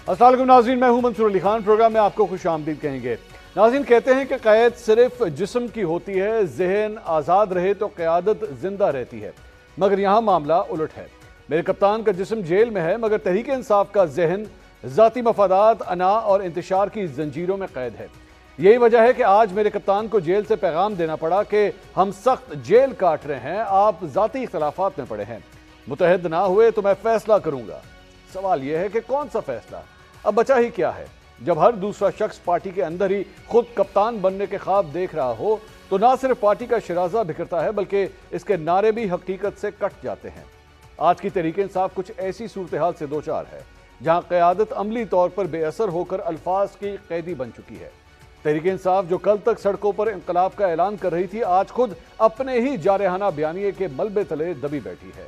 السلام علیکم ناظرین، میں ہوں منصور علی خان۔ پروگرام میں آپ کو خوش آمدید کہیں گے۔ ناظرین، کہتے ہیں کہ قید صرف جسم کی ہوتی ہے، ذہن آزاد رہے تو قیادت زندہ رہتی ہے، مگر یہاں معاملہ الٹ ہے۔ میرے کپتان کا جسم جیل میں ہے، مگر تحریک انصاف کا ذہن ذاتی مفادات، انا اور انتشار کی زنجیروں میں قید ہے۔ یہی وجہ ہے کہ آج میرے کپتان کو جیل سے پیغام دینا پڑا کہ ہم سخت جیل کاٹ رہے ہیں، آپ ذاتی اختلافات میں پڑے ہیں، متحد نہ ہوئے تو میں فیصلہ کروں گا۔ سوال یہ ہے کہ کون سا فیصلہ؟ اب بچا ہی کیا ہے؟ جب ہر دوسرا شخص پارٹی کے اندر ہی خود کپتان بننے کے خواب دیکھ رہا ہو تو نہ صرف پارٹی کا شرازہ بکھرتا ہے بلکہ اس کے نعرے بھی حقیقت سے کٹ جاتے ہیں۔ آج کی تحریک انصاف کچھ ایسی صورتحال سے دوچار ہے جہاں قیادت عملی طور پر بے اثر ہو کر الفاظ کی قیدی بن چکی ہے۔ تحریک انصاف جو کل تک سڑکوں پر انقلاب کا اعلان کر رہی تھی، آج خود اپنے ہی جارحانہ بیانیے کے ملبے تلے دبی بیٹھی ہے۔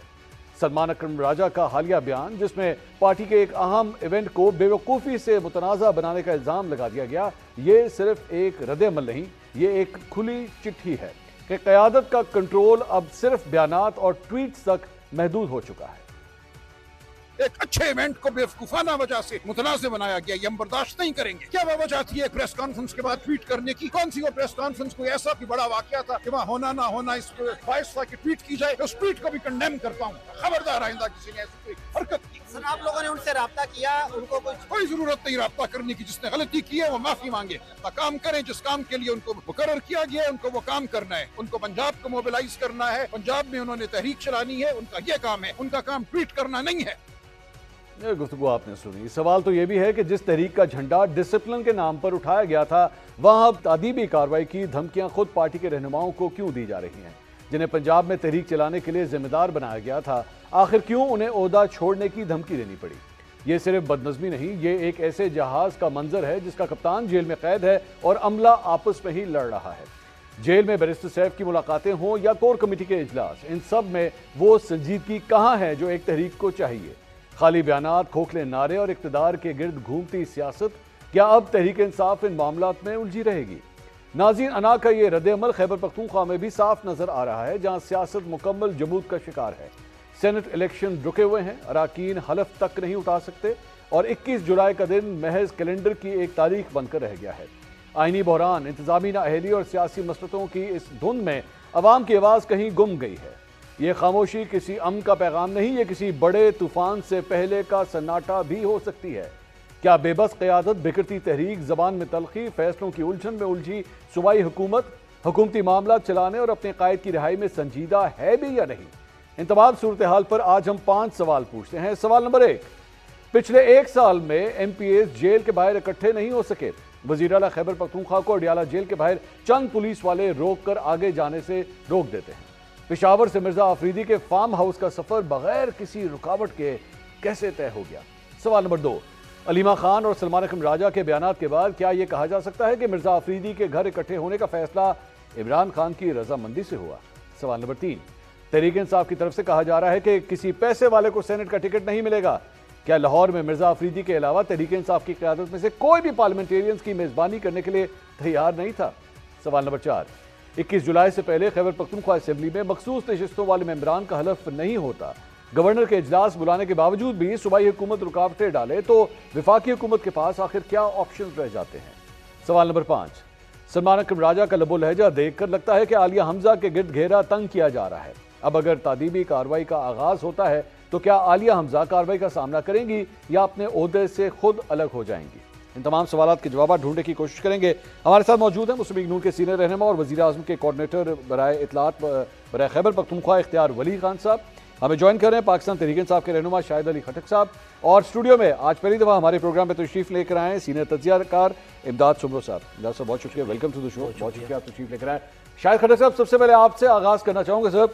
سلمان اکرم راجہ کا حالیہ بیان، جس میں پارٹی کے ایک اہم ایونٹ کو بے وقوفی سے متنازع بنانے کا الزام لگا دیا گیا، یہ صرف ایک رد عمل نہیں، یہ ایک کھلی چٹھی ہے کہ قیادت کا کنٹرول اب صرف بیانات اور ٹویٹس تک محدود ہو چکا ہے۔ ایک اچھے ایونٹ کو بیوقوفانہ وجہ سے متنازع بنایا گیا، یہ ہم برداشت نہیں کریں گے۔ کیا وہ وجہ تھی ایک پریس کانفرنس کے بعد ٹویٹ کرنے کی؟ کون سی وہ پریس کانفرنس؟ کوئی ایسا بھی بڑا واقعہ تھا کہ وہاں ہونا نہ ہونا اس کو باعث تھا کہ ٹویٹ کی جائے؟ اس ٹویٹ کو بھی کنڈیم کرتا ہوں، خبردار آئندہ کسی نے ایسی کوئی حرکت کی۔ سر، آپ لوگوں نے ان سے رابطہ کیا؟ ان کو کوئی ضرورت نہیں رابطہ کرنے کی۔ جس نے غلطی کی ہے وہ معافی مانگے، کام کریں جس کام کے لیے ان کو مقرر کیا گیا ہے، ان کو وہ کام کرنا ہے۔ ان کو پنجاب کو موبلائز کرنا ہے، پنجاب میں انہوں نے تحریک چلانی ہے، ان کا یہ کام ہے، ان کا کام ٹویٹ کرنا نہیں ہے۔ یہ گفتگو آپ نے سنی۔ سوال تو یہ بھی ہے کہ جس تحریک کا جھنڈا ڈسپلن کے نام پر اٹھایا گیا تھا، وہاں اب تعدیبی کارروائی کی دھمکیاں خود پارٹی کے رہنماؤں کو کیوں دی جا رہی ہیں، جنہیں پنجاب میں تحریک چلانے کے لیے ذمہ دار بنایا گیا تھا؟ آخر کیوں انہیں عہدہ چھوڑنے کی دھمکی دینی پڑی؟ یہ صرف بدنظمی نہیں، یہ ایک ایسے جہاز کا منظر ہے جس کا کپتان جیل میں قید ہے اور عملہ آپس میں ہی لڑ رہا ہے۔ جیل میں بیرسٹر سیف کی ملاقاتیں ہوں یا کور کمیٹی کے اجلاس، ان سب میں وہ سنجیدگی کہاں ہے جو ایک تحریک کو چاہیے؟ خالی بیانات، کھوکھلے نعرے اور اقتدار کے گرد گھومتی سیاست، کیا اب تحریک انصاف ان معاملات میں الجھی رہے گی؟ ناظرین، انا کا یہ رد عمل خیبر پختونخوا میں بھی صاف نظر آ رہا ہے، جہاں سیاست مکمل جمود کا شکار ہے۔ سینٹ الیکشن رکے ہوئے ہیں، اراکین حلف تک نہیں اٹھا سکتے، اور 21 جولائی کا دن محض کیلنڈر کی ایک تاریخ بن کر رہ گیا ہے۔ آئینی بحران، انتظامی نااہلی اور سیاسی مسلطوں کی اس دھند میں عوام کی آواز کہیں گم گئی ہے۔ یہ خاموشی کسی امن کا پیغام نہیں، یہ کسی بڑے طوفان سے پہلے کا سناٹا بھی ہو سکتی ہے۔ کیا بے بس قیادت، بکھرتی تحریک، زبان میں تلخی، فیصلوں کی الجھن میں الجھی صوبائی حکومت حکومتی معاملات چلانے اور اپنے قائد کی رہائی میں سنجیدہ ہے بھی یا نہیں؟ ان تمام صورتحال پر آج ہم 5 سوال پوچھتے ہیں۔ سوال نمبر 1، پچھلے 1 سال میں ایم پی ایز جیل کے باہر اکٹھے نہیں ہو سکے۔ وزیر اعلیٰ خیبر پختونخوا کو اڈیالہ جیل کے باہر چند پولیس والے روک کر آگے جانے سے روک دیتے ہیں۔ پشاور سے مرزا آفریدی کے فارم ہاؤس کا سفر بغیر کسی رکاوٹ کے کیسے طے ہو گیا؟ سوال نمبر 2، علیمہ خان اور سلمان اکرم راجہ کے بیانات کے بعد کیا یہ کہا جا سکتا ہے کہ مرزا آفریدی کے گھر اکٹھے ہونے کا فیصلہ عمران خان کی رضامندی سے ہوا؟ سوال نمبر 3، تحریک انصاف کی طرف سے کہا جا رہا ہے کہ کسی پیسے والے کو سینٹ کا ٹکٹ نہیں ملے گا۔ کیا لاہور میں مرزا آفریدی کے علاوہ تحریک انصاف کی قیادت میں سے کوئی بھی پارلیمنٹیرینز کی میزبانی کرنے کے لیے تیار نہیں تھا؟ سوال نمبر 4، 21 جولائی سے پہلے خیبر پختونخوا اسمبلی میں مخصوص نشستوں والے ممبران کا حلف نہیں ہوتا۔ گورنر کے اجلاس بلانے کے باوجود بھی صوبائی حکومت رکاوٹیں ڈالے تو وفاقی حکومت کے پاس آخر کیا آپشنز رہ جاتے ہیں؟ سوال نمبر 5، سلمان اکرم راجہ کا لب و لہجہ دیکھ کر لگتا ہے کہ عالیہ حمزہ کے گرد گھیرا تنگ کیا جا رہا ہے۔ اب اگر تعدیبی کارروائی کا آغاز ہوتا ہے تو کیا عالیہ حمزہ کارروائی کا سامنا کریں گی یا اپنے عہدے سے خود الگ ہو جائیں گی؟ ان تمام سوالات کے جوابات ڈھونڈنے کی کوشش کریں گے۔ ہمارے ساتھ موجود ہیں مسلم لیگ نون کے سینئر رہنما اور وزیر اعظم کے کوارڈینیٹر برائے اطلاعات برائے خیبر پختونخوا اختیار ولی خان صاحب۔ ہمیں جوائن کر رہے ہیں پاکستان تحریک انصاف کے رہنما شاہد علی خٹک صاحب، اور اسٹوڈیو میں آج پہلی دفعہ ہمارے پروگرام میں تشریف لے کر آئے ہیں سینئر تجزیہ کار امداد سمرو صاحب۔ امداد صاحب، بہت شکریہ، ویلکم ٹو دی شو، بہت شکریہ آپ تشریف لے کر آئے۔ شاہد خٹک صاحب، سب سے پہلے آپ سے آغاز کرنا چاہوں گا۔ صاحب،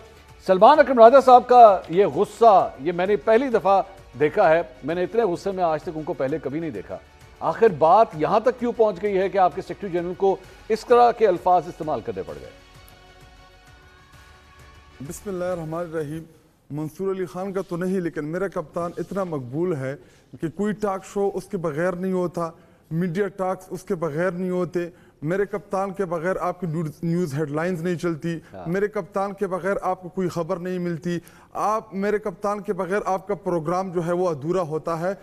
سلمان اکرم راجہ صاحب کا یہ غصہ، یہ میں نے پہلی دفعہ دیکھا ہے، میں نے اتنے غصے میں آج تک ان کو پہلے کبھی نہیں دیکھا۔ آخر بات یہاں تک کیوں پہنچ گئی ہے کہ آپ کے سیکرٹری جنرل کو اس طرح کے الفاظ استعمال کرنے پڑ گئے؟ بسم اللہ الرحمن الرحیم۔ منصور علی خان کا تو نہیں، لیکن میرا کپتان اتنا مقبول ہے کہ کوئی ٹاک شو اس کے بغیر نہیں ہوتا، میڈیا ٹاکس اس کے بغیر نہیں ہوتے، میرے کپتان کے بغیر آپ کی نیوز ہیڈ لائنز نہیں چلتی، میرے کپتان کے بغیر آپ کو کوئی خبر نہیں ملتی، میرے کپتان کے بغیر آپ کا پروگرام جو ہے وہ ادھورا ہوتا ہے۔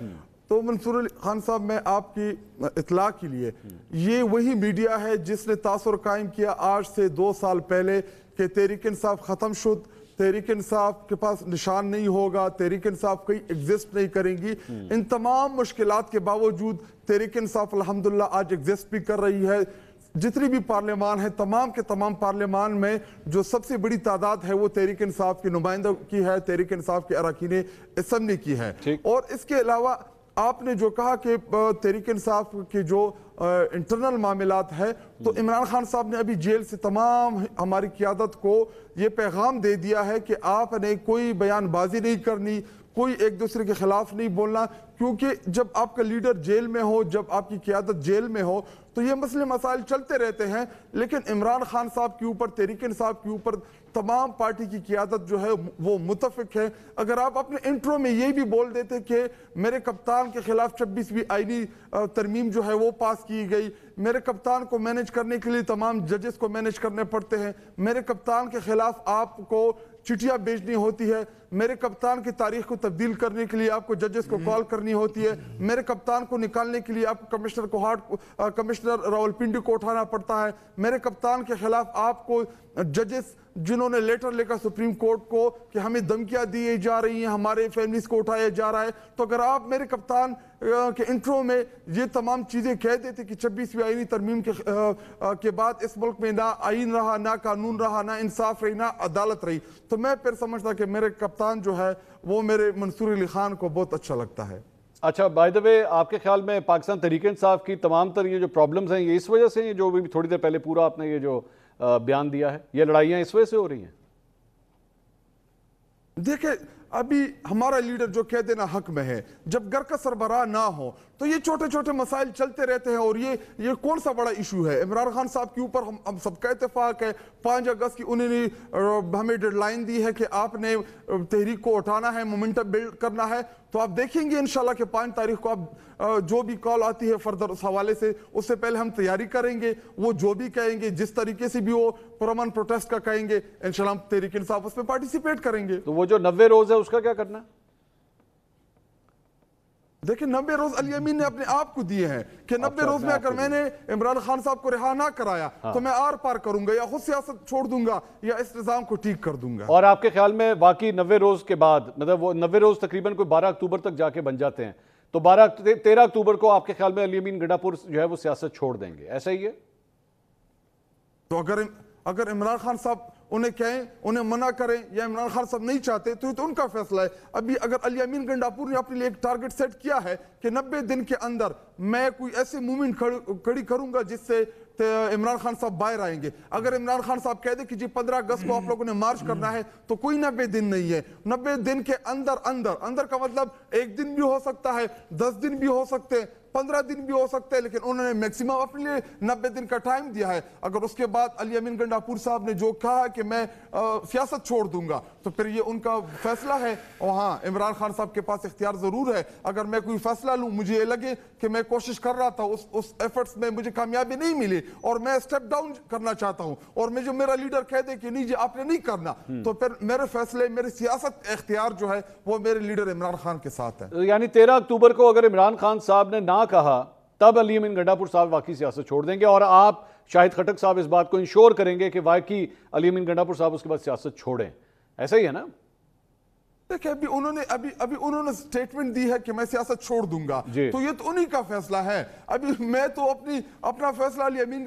تو منصور علی خان صاحب میں آپ کی اطلاع کے لیے یہ وہی میڈیا ہے جس نے تاثر قائم کیا آج سے 2 سال پہلے کہ تحریک انصاف ختم شد، تحریک انصاف کے پاس نشان نہیں ہوگا، تحریک انصاف کہیں ایگزسٹ نہیں کریں گی۔ ان تمام مشکلات کے باوجود تحریک انصاف الحمدللہ آج ایگزسٹ بھی کر رہی ہے۔ جتنی بھی پارلیمان ہے، تمام کے تمام پارلیمان میں جو سب سے بڑی تعداد ہے وہ تحریک انصاف کے نمائندوں کی ہے، تحریک انصاف کے اراکین اسمبلی کی ہے۔ اور اس کے علاوہ آپ نے جو کہا کہ تحریک انصاف کے جو انٹرنل معاملات ہے، تو عمران خان صاحب نے ابھی جیل سے تمام ہماری قیادت کو یہ پیغام دے دیا ہے کہ آپ نے کوئی بیان بازی نہیں کرنی، کوئی ایک دوسرے کے خلاف نہیں بولنا، کیونکہ جب آپ کا لیڈر جیل میں ہو، جب آپ کی قیادت جیل میں ہو تو یہ مسئلے مسائل چلتے رہتے ہیں۔ لیکن عمران خان صاحب کے اوپر، تحریک انصاف کے اوپر تمام پارٹی کی قیادت جو ہے وہ متفق ہے۔ اگر آپ اپنے انٹرو میں یہ بھی بول دیتے کہ میرے کپتان کے خلاف 26ویں آئینی ترمیم جو ہے وہ پاس کی گئی، میرے کپتان کو مینج کرنے کے لیے تمام ججز کو مینج کرنے پڑتے ہیں، میرے کپتان کے خلاف آپ کو چٹیاں بھیجنی ہوتی ہے، میرے کپتان کی تاریخ کو تبدیل کرنے کے لیے آپ کو ججز کو کال کرنی ہوتی ہے، میرے کپتان کو نکالنے کے لیے آپ کو کمشنر راولپنڈی کو اٹھانا پڑتا ہے، میرے کپتان کے خلاف آپ کو ججز جنہوں نے لیٹر لے کر سپریم کورٹ کو کہ ہمیں دھمکیاں دی جا رہی ہیں، ہمارے فیملیز کو اٹھایا جا رہا ہے، تو اگر آپ میرے کپتان کے انٹرو میں یہ تمام چیزیں کہہ دیتے کہ 26ویں آئینی ترمیم کے بعد اس ملک میں نہ آئین رہا، نہ قانون رہا، نہ انصاف رہی، نہ عدالت رہی، تو میں پھر سمجھتا کہ میرے کپتان جو ہے وہ میرے منصور علی خان کو بہت اچھا لگتا ہے۔ اچھا، بائی دا وے، آپ کے خیال میں پاکستان تحریک انصاف کی تمام تر یہ جو پرابلمز ہیں یہ اس وجہ سے ہیں، جو بھی تھوڑی دیر پہلے پورا آپ نے یہ جو بیان دیا ہے، یہ لڑائیاں اس وجہ سے ہو رہی ہیں؟ دیکھیں، ابھی ہمارا لیڈر جو کہہ دینا حق میں ہے، جب گھر کا سربراہ نہ ہو تو یہ چھوٹے چھوٹے مسائل چلتے رہتے ہیں، اور یہ کون سا بڑا ایشو ہے؟ عمران خان صاحب کے اوپر ہم سب کا اتفاق ہے، 5 اگست کی انہوں نے ہمیں ڈیڈ لائن دی ہے کہ آپ نے تحریک کو اٹھانا ہے، مومنٹم بلڈ کرنا ہے، تو آپ دیکھیں گے انشاءاللہ کہ 5 تاریخ کو آپ جو بھی کال آتی ہے فردر اس حوالے سے، اس سے پہلے ہم تیاری کریں گے، وہ جو بھی کہیں گے، جس طریقے سے بھی وہ پرامن پروٹیسٹ کا کہیں گے، انشاءاللہ ہم تحریک انصاف اس میں پارٹیسپیٹ کریں گے۔ تو وہ جو 90 روز ہے اس کا کیا کرنا ہے؟ دیکھیں، 90 روز علی امین نے اپنے آپ کو دیے ہیں کہ 90 روز میں اگر میں نے عمران خان صاحب کو رہا نہ کرایا تو میں آر پار کروں گا، یا خود سیاست چھوڑ دوں گا، یا اس نظام کو ٹھیک کر دوں گا۔ اور آپ کے خیال میں واقعی 90 روز کے بعد، مطلب وہ 90 روز تقریباً کوئی 12 اکتوبر تک جا کے بن جاتے ہیں، تو 13 اکتوبر کو آپ کے خیال میں علی امین گنڈا پور جو ہے وہ سیاست چھوڑ دیں گے، ایسا ہی ہے؟ تو اگر عمران خان صاحب انہیں کہیں، انہیں منع کریں، یا عمران خان صاحب نہیں چاہتے تو یہ تو ان کا فیصلہ ہے۔ ابھی اگر علی امین گنڈاپور نے اپنے لیے ایک ٹارگٹ سیٹ کیا ہے کہ 90 دن کے اندر میں کوئی ایسے موومنٹ کھڑی کروں گا جس سے عمران خان صاحب باہر آئیں گے، اگر عمران خان صاحب کہہ دے کہ جی 15 اگست کو آپ لوگوں نے مارچ کرنا ہے، تو کوئی 90 دن نہیں ہے۔ 90 دن کے اندر کا مطلب 1 دن بھی ہو سکتا ہے، 10 دن بھی ہو سکتے ہیں، 15 دن بھی ہو سکتے ہیں، لیکن انہوں نے میکسیمم اپنے لیے 90 دن کا ٹائم دیا ہے۔ اگر اس کے بعد علی امین گنڈاپور صاحب نے جو کہا کہ میں سیاست چھوڑ دوں گا، تو پھر یہ ان کا فیصلہ ہے۔ اور ہاں، عمران خان صاحب کے پاس اختیار ضرور ہے، اگر میں کوئی فیصلہ لوں، مجھے یہ لگے کہ میں کوشش کر رہا تھا، اس ایفرٹس میں مجھے کامیابی نہیں ملی اور میں اسٹیپ ڈاؤن کرنا چاہتا ہوں، اور میں جو میرا لیڈر کہہ دے کہ نہیں جی آپ نے نہیں کرنا، تو پھر میرے فیصلے، میرے سیاست اختیار جو ہے وہ میرے لیڈر عمران خان کے ساتھ ہے۔ یعنی 13 اکتوبر کو اگر عمران خان صاحب نے نہ کہا تب علی امین گنڈاپور صاحب واقعی سیاست چھوڑ دیں گے، اور آپ شاہد خٹک صاحب اس بات کو انشور کریں گے کہ واقعی علی امین گنڈاپور صاحب اس کے بعد سیاست چھوڑیں، ایسا ہی ہے نا؟ دیکھیں، ابھی انہوں نے سٹیٹمنٹ دی ہے کہ میں سیاست چھوڑ دوں گا، تو یہ تو انہی کا فیصلہ ہے۔ ابھی میں تو اپنا فیصلہ علی امین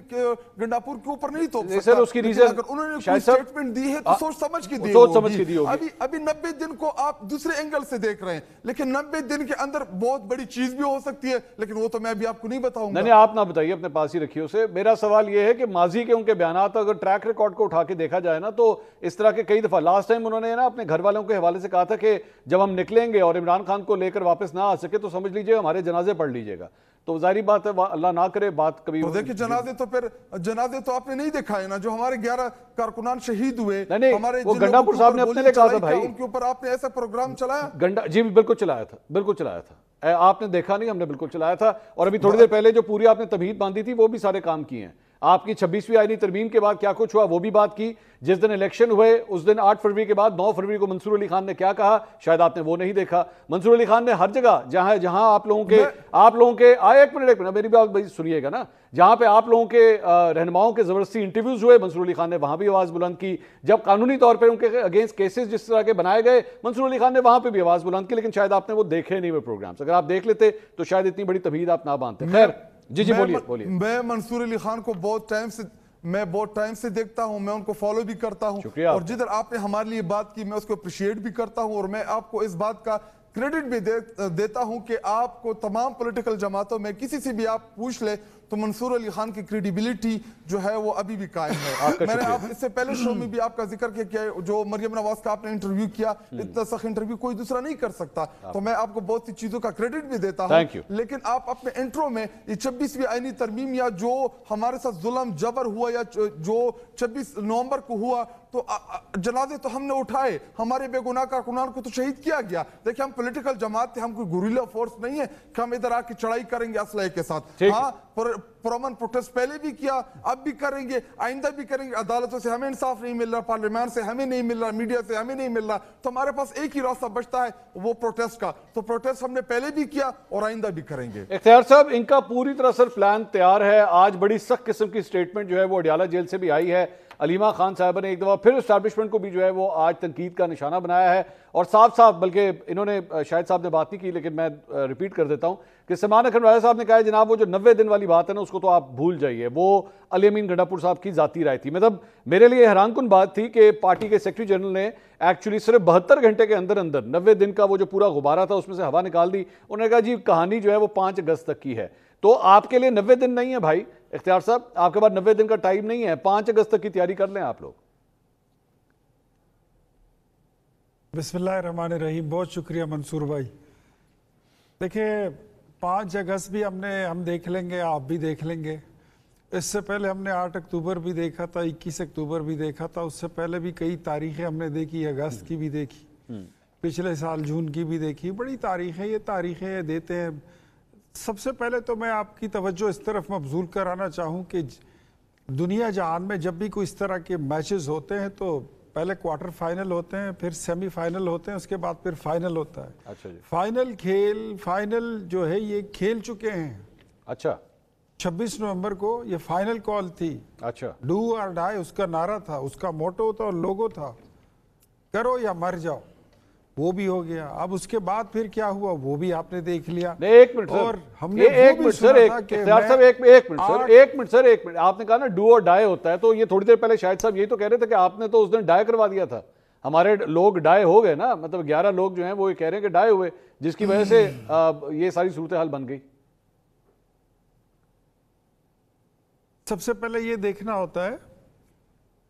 گنڈاپور کے اوپر نہیں تو سر، اس کی ریزن اگر انہوں نے کوئی سٹیٹمنٹ دی ہے تو سوچ سمجھ کے دی ہوگی۔ ابھی 90 دن کو آپ دوسرے اینگل سے دیکھ رہے ہیں، لیکن 90 دن کے اندر بہت بڑی چیز بھی ہو سکتی ہے، لیکن وہ تو میں ابھی آپ کو نہیں بتاؤں گا۔ نہیں، آپ نہ بتائیے، اپنے پاس ہی رکھیے اسے۔ میرا سوال یہ ہے کہ ماضی کے ان کے بیانات اگر ٹریک ریکارڈ کو اٹھا کے دیکھا جائے نا، تو اس طرح کے کئی دفعہ لاسٹ ٹائم انہوں نے نا اپنے گھر والوں کے حوالے سے کہا تھا کہ جب ہم نکلیں گے اور عمران خان کو لے کر واپس نہ آ سکے تو سمجھ لیجئے ہمارے جنازے پڑھ لیجئے گا، تو ظاہری بات ہے اللہ نہ کرے بات کبھی۔ تو دیکھیں، جنازے تو آپ نے نہیں دکھائے نا، جو ہمارے 11 کارکنان شہید ہوئے، نہیں، وہ گنڈاپور صاحب نے اپنے لئے کہا تھا بھائی، ان کے اوپر آپ نے ایسا پروگرام چلایا؟ جی بالکل چلایا تھا، آپ نے دیکھا نہیں، ہم نے بالکل چلایا تھا، اور ابھی تھوڑی دیر پہلے جو پوری آپ نے تمہید باندھی تھی وہ بھی سارے کام کیے ہیں۔ آپ کی 26ویں آئینی ترمیم کے بعد کیا کچھ ہوا وہ بھی بات کی. جس دن الیکشن ہوئے اس دن 8 فروری کے بعد 9 فروری کو منصور علی خان نے کیا کہا شاید آپ نے وہ نہیں دیکھا. منصور علی خان نے ہر جگہ جہاں آپ لوگوں کے ایک منٹ میری بات سنیے گا نا, جہاں پہ آپ لوگوں کے رہنماؤں کے زبردستی انٹرویوز ہوئے منصور علی خان نے وہاں بھی آواز بلند کی. جب قانونی طور پہ ان کے اگینسٹ کیسز جس طرح کے بنائے گئے منصور علی خان نے وہاں پہ بھی آواز بلند کی, لیکن شاید آپ نے وہ دیکھے نہیں وہ پروگرامز. اگر آپ دیکھ لیتے تو شاید اتنی بڑی تبعید آپ نہ باندھتے. خیر جی بولیے. میں منصور علی خان کو بہت ٹائم سے دیکھتا ہوں, میں ان کو فالو بھی کرتا ہوں, اور جدھر آپ نے ہمارے لیے بات کی میں اس کو اپریشیٹ بھی کرتا ہوں, اور میں آپ کو اس بات کا کریڈٹ بھی دیتا ہوں کہ آپ کو تمام پولیٹیکل جماعتوں میں کسی سے بھی آپ پوچھ لے تو منصور علی خان کی کریڈیبلٹی جو ہے وہ ابھی بھی قائم ہے. میں نے آپ اس سے پہلے شو میں بھی آپ کا ذکر کیا کہ جو مریم نواز کا آپ نے انٹرویو کیا, اتنا سخت انٹرویو کوئی دوسرا نہیں کر سکتا, تو میں آپ کو بہت سی چیزوں کا کریڈٹ بھی دیتا ہوں. لیکن آپ اپنے انٹرو میں یہ 26ویں آئینی ترمیم یا جو ہمارے ساتھ ظلم جبر ہوا یا جو 26 نومبر کو ہوا تو جنازے تو ہم نے اٹھائے, ہمارے بے گناہ کارکنان کو تو شہید کیا گیا. دیکھیں ہم پولیٹیکل جماعت تھے, ہم کوئی گوریلا فورس نہیں ہے کہ ہم ادھر آ کے چڑھائی کریں گے اسلحے کے ساتھ. ہاں پرامن پروٹیسٹ پہلے بھی کیا, اب بھی کریں گے, آئندہ بھی کریں گے. عدالتوں سے ہمیں انصاف نہیں مل رہا, پارلیمان سے ہمیں نہیں مل رہا, میڈیا سے ہمیں نہیں مل رہا, تو ہمارے پاس ایک ہی راستہ بچتا ہے وہ پروٹیسٹ کا. تو پروٹیسٹ ہم نے پہلے بھی کیا اور آئندہ بھی کریں گے. اختیار صاحب ان کا پوری طرح سر پلان تیار ہے. آج بڑی سخت قسم کی سٹیٹمنٹ جو ہے وہ اڈیالہ جیل سے بھی آئی ہے. علیمہ خان صاحبہ نے ایک دفعہ پھر اسٹیبلشمنٹ کو بھی جو ہے وہ آج تنقید کا نشانہ بنایا ہے, اور صاف بلکہ انہوں نے شاہد صاحب نے بات نہیں کی لیکن میں ریپیٹ کر دیتا ہوں کہ سلمان اکرم راجہ صاحب نے کہا ہے جناب وہ جو 90 دن والی بات ہے نا اس کو تو آپ بھول جائیے, وہ علی امین گنڈا پور صاحب کی ذاتی رائے تھی. مطلب میرے لیے حیران کن بات تھی کہ پارٹی کے سیکرٹری جنرل نے ایکچولی صرف 72 گھنٹے کے اندر 90 دن کا وہ جو پورا غبارہ تھا اس میں سے ہوا نکال دی. انہوں نے کہا جی کہانی جو ہے وہ 5 اگست تک کی ہے. تو آپ کے لیے 90 دن نہیں ہے بھائی اختیار صاحب, آپ کے بعد 90 دن کا ٹائم نہیں ہے, 5 اگست تک کی تیاری کر لیں آپ لوگ. بسم اللہ الرحمن الرحیم. بہت شکریہ منصور بھائی. دیکھیں 5 اگست بھی ہم دیکھ لیں گے, آپ بھی دیکھ لیں گے. اس سے پہلے ہم نے 8 اکتوبر بھی دیکھا تھا, 21 اکتوبر بھی دیکھا تھا, اس سے پہلے بھی کئی تاریخیں ہم نے دیکھی, اگست کی بھی دیکھی, پچھلے سال جون کی بھی دیکھی. بڑی تاریخیں یہ تاریخیں دیتے ہیں. سب سے پہلے تو میں آپ کی توجہ اس طرف مبذول کرانا چاہوں کہ دنیا جہان میں جب بھی کوئی اس طرح کے میچز ہوتے ہیں تو پہلے کوارٹر فائنل ہوتے ہیں, پھر سیمی فائنل ہوتے ہیں, اس کے بعد پھر فائنل ہوتا ہے. اچھا جی. فائنل جو ہے یہ کھیل چکے ہیں. اچھا 26 نومبر کو یہ فائنل کال تھی. اچھا ڈو اور ڈائی اس کا نعرہ تھا, اس کا موٹو تھا اور لوگو تھا, کرو یا مر جاؤ. وہ بھی ہو گیا. اب اس کے بعد پھر کیا ہوا وہ بھی آپ نے دیکھ لیا. ایک منٹ سر, آپ نے کہا نا ڈو اور ڈائی ہوتا ہے, تو یہ تھوڑی دیر پہلے شاہد صاحب یہی تو کہہ رہے تھے کہ آپ نے تو اس دن ڈائی کروا دیا تھا. ہمارے لوگ ڈائی ہو گئے نا, مطلب 11 لوگ جو ہیں وہ کہہ رہے ہیں کہ ڈائی ہوئے, جس کی وجہ سے یہ ساری صورتحال بن گئی. سب سے پہلے یہ دیکھنا ہوتا ہے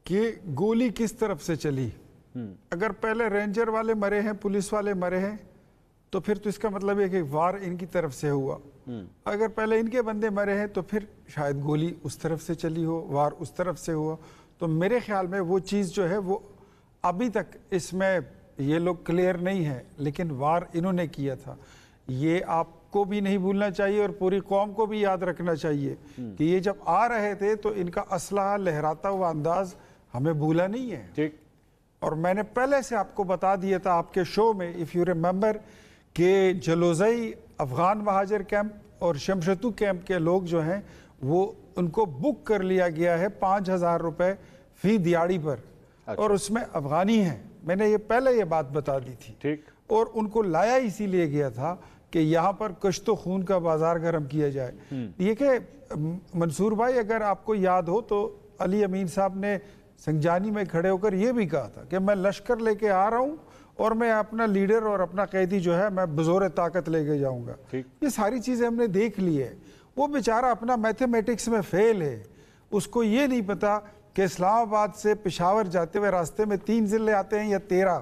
کہ گولی کس طرف سے چلی. اگر پہلے رینجر والے مرے ہیں, پولیس والے مرے ہیں, تو پھر تو اس کا مطلب ہے کہ وار ان کی طرف سے ہوا. اگر پہلے ان کے بندے مرے ہیں تو پھر شاید گولی اس طرف سے چلی ہو, وار اس طرف سے ہوا. تو میرے خیال میں وہ چیز جو ہے وہ ابھی تک اس میں یہ لوگ کلیئر نہیں ہے, لیکن وار انہوں نے کیا تھا. یہ آپ کو بھی نہیں بھولنا چاہیے اور پوری قوم کو بھی یاد رکھنا چاہیے کہ یہ جب آ رہے تھے تو ان کا اسلحہ لہراتا ہوا انداز ہمیں بھولا نہیں ہے. ٹھیک. اور میں نے پہلے سے آپ کو بتا دیا تھا آپ کے شو میں, اف یو ریممبر, کہ جلوزئی افغان مہاجر کیمپ اور شمشتو کیمپ کے لوگ جو ہیں وہ ان کو بک کر لیا گیا ہے 5,000 روپے فی دیاڑی پر. اور اس میں افغانی ہیں. میں نے یہ پہلے یہ بات بتا دی تھی. ٹھیک. اور ان کو لایا اسی لیے گیا تھا کہ یہاں پر کشت و خون کا بازار گرم کیا جائے. یہ کہ منصور بھائی اگر آپ کو یاد ہو تو علی امین صاحب نے سنجانی میں کھڑے ہو کر یہ بھی کہا تھا کہ میں لشکر لے کے آ رہا ہوں اور میں اپنا لیڈر اور اپنا قیدی جو ہے میں بزور طاقت لے کے جاؤں گا. یہ ساری چیزیں ہم نے دیکھ لی ہے. وہ بیچارہ اپنا میتھمیٹکس میں فیل ہے, اس کو یہ نہیں پتا کہ اسلام آباد سے پشاور جاتے ہوئے راستے میں 3 ضلع آتے ہیں یا 13,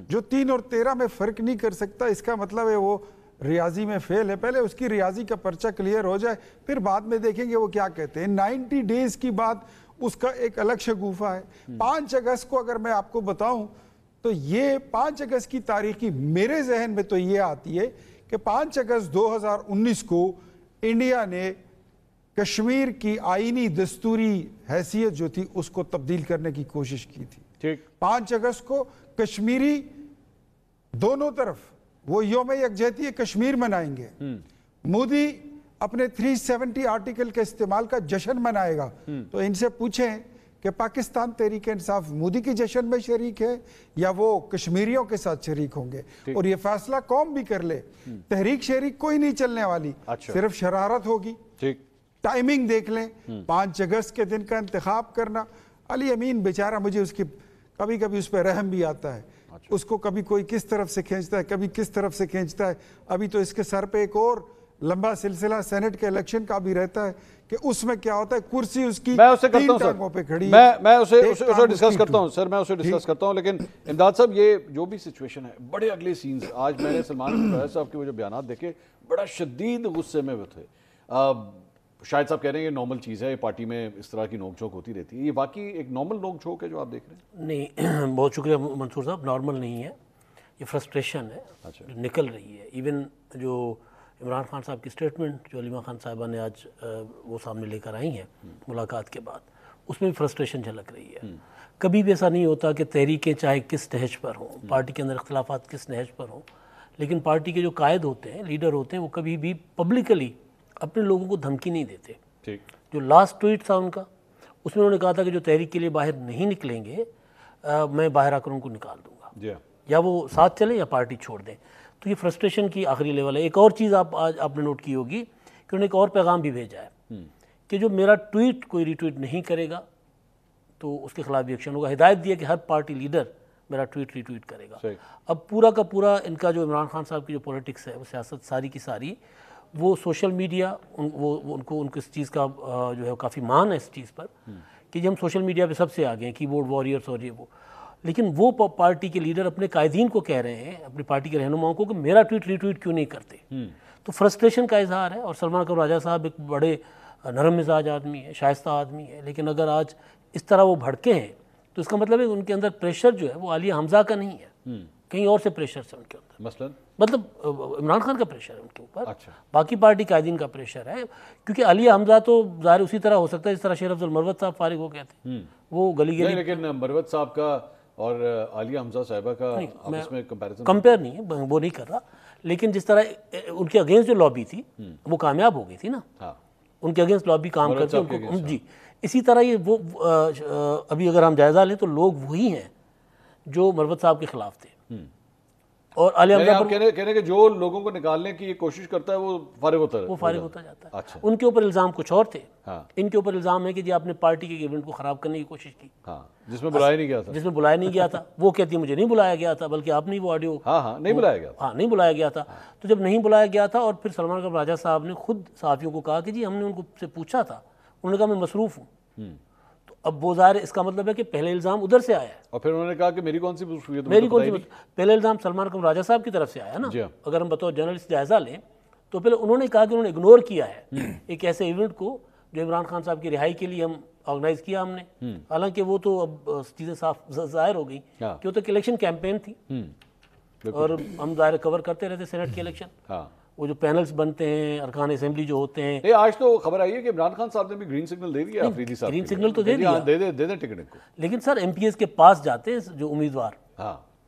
جو 3 اور 13 میں فرق نہیں کر سکتا. اس کا مطلب ہے وہ ریاضی میں فیل ہے. پہلے اس کی ریاضی کا پرچہ کلیئر ہو جائے, پھر بعد میں دیکھیں گے وہ کیا کہتے ہیں. 90 ڈیز کی بات اس کا ایک الگ شگوفہ ہے. 5 اگست کو اگر میں آپ کو بتاؤں تو یہ 5 اگست کی تاریخی میرے ذہن میں تو یہ آتی ہے کہ 5 اگست 2019 کو انڈیا نے کشمیر کی آئینی دستوری حیثیت جو تھی اس کو تبدیل کرنے کی کوشش کی تھی. ٹھیک. 5 اگست کو کشمیری دونوں طرف وہ یوم یکجہتی کشمیر منائیں گے. مودی اپنے 370 آرٹیکل کے استعمال کا جشن منائے گا. تو ان سے پوچھیں کہ پاکستان تحریک انصاف مودی کی جشن میں شریک ہے یا وہ کشمیریوں کے ساتھ شریک ہوں گے. اور یہ فیصلہ قوم بھی کر لے. تحریک شریک کوئی نہیں چلنے والی, صرف شرارت ہوگی. ٹائمنگ دیکھ لیں, 5 اگست کے دن کا انتخاب کرنا. علی امین بیچارہ, مجھے اس کی کبھی کبھی اس پہ رحم بھی آتا ہے. اس کو کبھی کوئی کس طرف سے کھینچتا ہے, کبھی کس طرف سے کھینچتا ہے. ابھی تو اس کے سر پہ ایک اور لمبا سلسلہ سینٹ کے الیکشن کا بھی رہتا ہے کہ اس میں کیا ہوتا ہے, کرسی اس کی 3 ٹانگوں پہ کھڑی ہے. میں اسے ڈسکس کرتا ہوں سر, میں اسے ڈسکس کرتا ہوں. لیکن امداد صاحب, یہ جو بھی سچویشن ہے, بڑے اگلے سینز, آج میں نے سلمان صاحب کے وہ جو بیانات دیکھے بڑا شدید غصے میں وہ تھے. شاہد صاحب کہہ رہے ہیں یہ نارمل چیز ہے, یہ پارٹی میں اس طرح کی نوک جھوک ہوتی رہتی ہے. یہ واقعی ایک نارمل نوک جھوک ہے جو آپ دیکھ رہے ہیں؟ نہیں, بہت شکریہ منصور صاحب. نارمل نہیں ہے, یہ فرسٹریشن ہے جو نکل رہی ہے. ایون جو عمران خان صاحب کی سٹیٹمنٹ جو علیمہ خان صاحبہ نے آج وہ سامنے لے کر آئی ہیں ملاقات کے بعد, اس میں بھی فرسٹریشن جھلک رہی ہے. کبھی بھی ایسا نہیں ہوتا کہ تحریکیں چاہے کس نہج پر ہوں, پارٹی کے اندر اختلافات کس نہج پر ہوں, لیکن پارٹی کے جو قائد ہوتے ہیں, لیڈر ہوتے ہیں, وہ کبھی بھی پبلکلی اپنے لوگوں کو دھمکی نہیں دیتے. جو لاسٹ ٹویٹ تھا ان کا, اس میں انہوں نے کہا تھا کہ جو تحریک کے لیے باہر نہیں نکلیں گے میں باہر آ کر ان کو نکال دوں گا, یا وہ ساتھ چلیں یا پارٹی چھوڑ دیں. تو یہ فرسٹریشن کی آخری لیول ہے. ایک اور چیز آپ نے نوٹ کی ہوگی کہ انہوں نے ایک اور پیغام بھی بھیجا ہے کہ جو میرا ٹویٹ کوئی ری ٹویٹ نہیں کرے گا تو اس کے خلاف بھی ایکشن ہوگا. ہدایت دی ہے کہ ہر پارٹی لیڈر میرا ٹویٹ ری ٹویٹ کرے گا. اب پورا کا پورا ان کا جو عمران خان صاحب کی جو پولیٹکس ہے, وہ سیاست ساری کی ساری, وہ سوشل میڈیا, ان کو اس چیز کا جو ہے کافی مان ہے اس چیز پر کہ جی ہم سوشل میڈیا پہ سب سے آگے ہیں, کی بورڈ واریئرس اور یہ وہ. لیکن وہ پارٹی کے لیڈر اپنے قائدین کو کہہ رہے ہیں, اپنی پارٹی کے رہنماؤں کو, کہ میرا ٹویٹ ری ٹویٹ کیوں نہیں کرتے. تو فرسٹریشن کا اظہار ہے. اور سلمان قمر راجہ صاحب ایک بڑے نرم مزاج آدمی ہے, شائستہ آدمی ہے, لیکن اگر آج اس طرح وہ بھڑکے ہیں تو اس کا مطلب ہے کہ ان کے اندر پریشر جو ہے وہ عالیہ حمزہ کا نہیں ہے, کہیں اور سے پریشر ہے ان کے اندر. مطلب عمران خان کا پریشر ہے ان کے اوپر, باقی پارٹی قائدین کا پریشر ہے. کیونکہ عالیہ حمزہ تو ظاہر اسی طرح ہو سکتا ہے جس طرح شیر افضل مروت صاحب فارغ ہو گئے تھے, وہ گلی گلی. لیکن مروت صاحب کا اور عالیہ حمزہ صاحبہ کا آپس میں کمپیئر نہیں ہے, وہ نہیں کر رہا. لیکن جس طرح ان کے اگینسٹ جو لابی تھی وہ کامیاب ہو گئی تھی نا, ان کے اگینسٹ لابی کام کرتی ان کو. جی اسی طرح یہ وہ ابھی اگر ہم جائزہ لیں تو لوگ وہی ہیں جو مروت صاحب کے خلاف تھے. اور علی حمزہ پر کہنے کہ جو لوگوں کو نکالنے کی کوشش کرتا ہے وہ فارغ ہوتا جاتا ہے. ان کے اوپر الزام کچھ اور تھے, ان کے اوپر الزام ہے کہ جی آپ نے پارٹی کے ایونٹ کو خراب کرنے کی کوشش کی, جس میں بلایا نہیں گیا تھا. وہ کہتی ہے مجھے نہیں بلایا گیا تھا, بلکہ آپ نے وہ آڈیو نہیں بلایا گیا تھا. تو جب نہیں بلایا گیا تھا, اور پھر سلمان قمر راجہ صاحب نے خود صحافیوں کو کہا کہ جی ہم نے ان کو سے پوچھا تھا, انہوں نے کہا میں مصروف ہوں. اب وہ ظاہر اس کا مطلب ہے کہ پہلے الزام ادھر سے آیا ہے, اور پھر انہوں نے کہا کہ میری کون سی مصروفیت, پہلے الزام سلمان قمر راجہ صاحب کی طرف سے آیا نا. اگر ہم بطور جرنلسٹ جائزہ لیں تو پہلے انہوں نے کہا کہ انہوں نے اگنور کیا ہے ایک ایسے ایونٹ کو جو عمران خان صاحب کی رہائی کے لیے ہم آرگنائز کیا ہم نے. حالانکہ وہ تو اب چیزیں صاف ظاہر ہو گئی کہ وہ تو ایک الیکشن کیمپین تھی, اور ہم ظاہر کور کرتے رہتے سینٹ کے الیکشن. وہ جو پینلز بنتے ہیں, ارکان اسمبلی جو ہوتے ہیں. آج تو خبر آئی ہے کہ عمران خان صاحب نے بھی گرین سگنل دے دیا, آفریدی صاحب گرین سگنل تو دے دیا, دے دیں ٹکٹ کو. لیکن سر ایم پی ایس کے پاس جاتے ہیں جو امیدوار,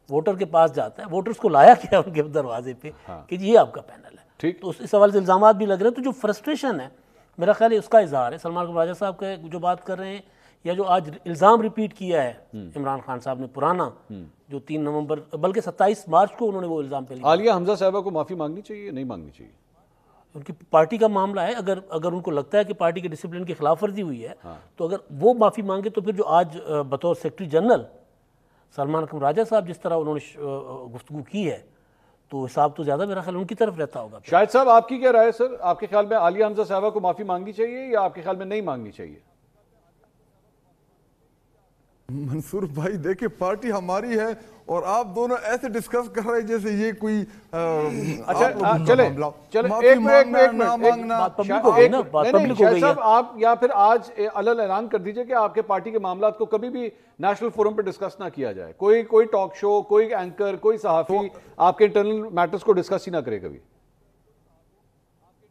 ووٹر کے پاس جاتا ہے, ووٹرز کو لایا کیا ان کے دروازے پہ کہ جی یہ آپ کا پینل ہے. تو اس حوالے سے الزامات بھی لگ رہے ہیں. تو جو فرسٹریشن ہے میرا خیال ہے اس کا اظہار ہے. سلمان قمر راجہ صاحب کا جو بات کر رہے ہیں, یا جو آج الزام ریپیٹ کیا ہے عمران خان صاحب نے پرانا, جو 3 نومبر بلکہ 27 مارچ کو انہوں نے وہ الزام پہ لیا. عالیہ حمزہ صاحبہ کو معافی مانگنی چاہیے, نہیں مانگنی چاہیے؟ ان کی پارٹی کا معاملہ ہے. اگر ان کو لگتا ہے کہ پارٹی کے ڈسپلن کی خلاف ورزی ہوئی ہے تو اگر وہ معافی مانگے تو پھر جو آج بطور سیکرٹری جنرل سلمان قمر راجہ صاحب جس طرح انہوں نے گفتگو کی ہے, تو حساب تو زیادہ میرا خیال ان کی طرف رہتا ہوگا. شاہد صاحب آپ کی کیا رائے سر؟ آپ کے خیال میں عالیہ حمزہ صاحبہ کو معافی مانگنی چاہیے یا آپ کے خیال میں نہیں مانگنی چاہیے؟ منصور بھائی دیکھیں, پارٹی ہماری ہے اور آپ دونوں ایسے ڈسکس کر رہے ہیں جیسے یہ کوئی آپ یا پھر آج علل اعلان کر دیجئے کہ آپ کے پارٹی کے معاملات کو کبھی بھی نیشنل فورم پہ ڈسکس نہ کیا جائے. کوئی ٹاک شو, کوئی اینکر, کوئی صحافی آپ کے انٹرنل میٹرز کو ڈسکس ہی نہ کرے کبھی.